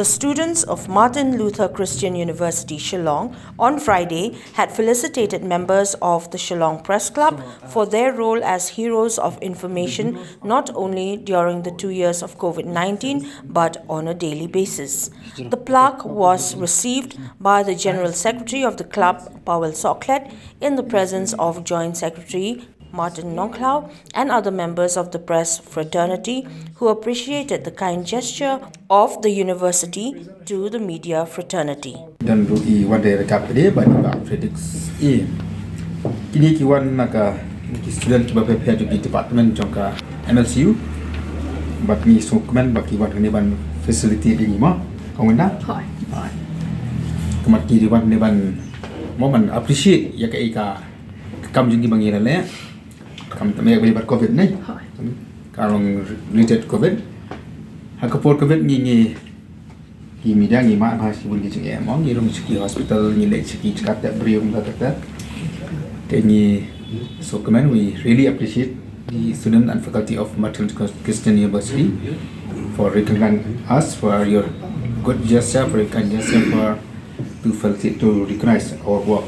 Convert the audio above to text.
The students of Martin Luther Christian University, Shillong, on Friday had felicitated members of the Shillong Press Club for their role as heroes of information not only during the 2 years of COVID-19 but on a daily basis. The plaque was received by the General Secretary of the club, Powell Sohkhlet, in the presence of Joint Secretary Martin Nongkhlaw and other members of the press fraternity who appreciated the kind gesture of the university to the media fraternity. Dan rugi wande rekap dia bani ba Felix kini kiwan naga student ba prepare to be department jongka Mlcu but mi sukmen ba kiwan ni ban facility ni ma kawena hai kemat ki diwan ni ban mo man appreciate ya ka ika kam jingi bangira le kam tame ba covid ni karong related covid hakaport covid ni ki media ni ma bha si bun gi ching mong ni rum chi hospital ni le chi kat da brium da ta te ni so comment we really appreciate the student and faculty of Martin Luther Christian University for recognizing us for your good gesture, for your kind gesture, for to recognize our work.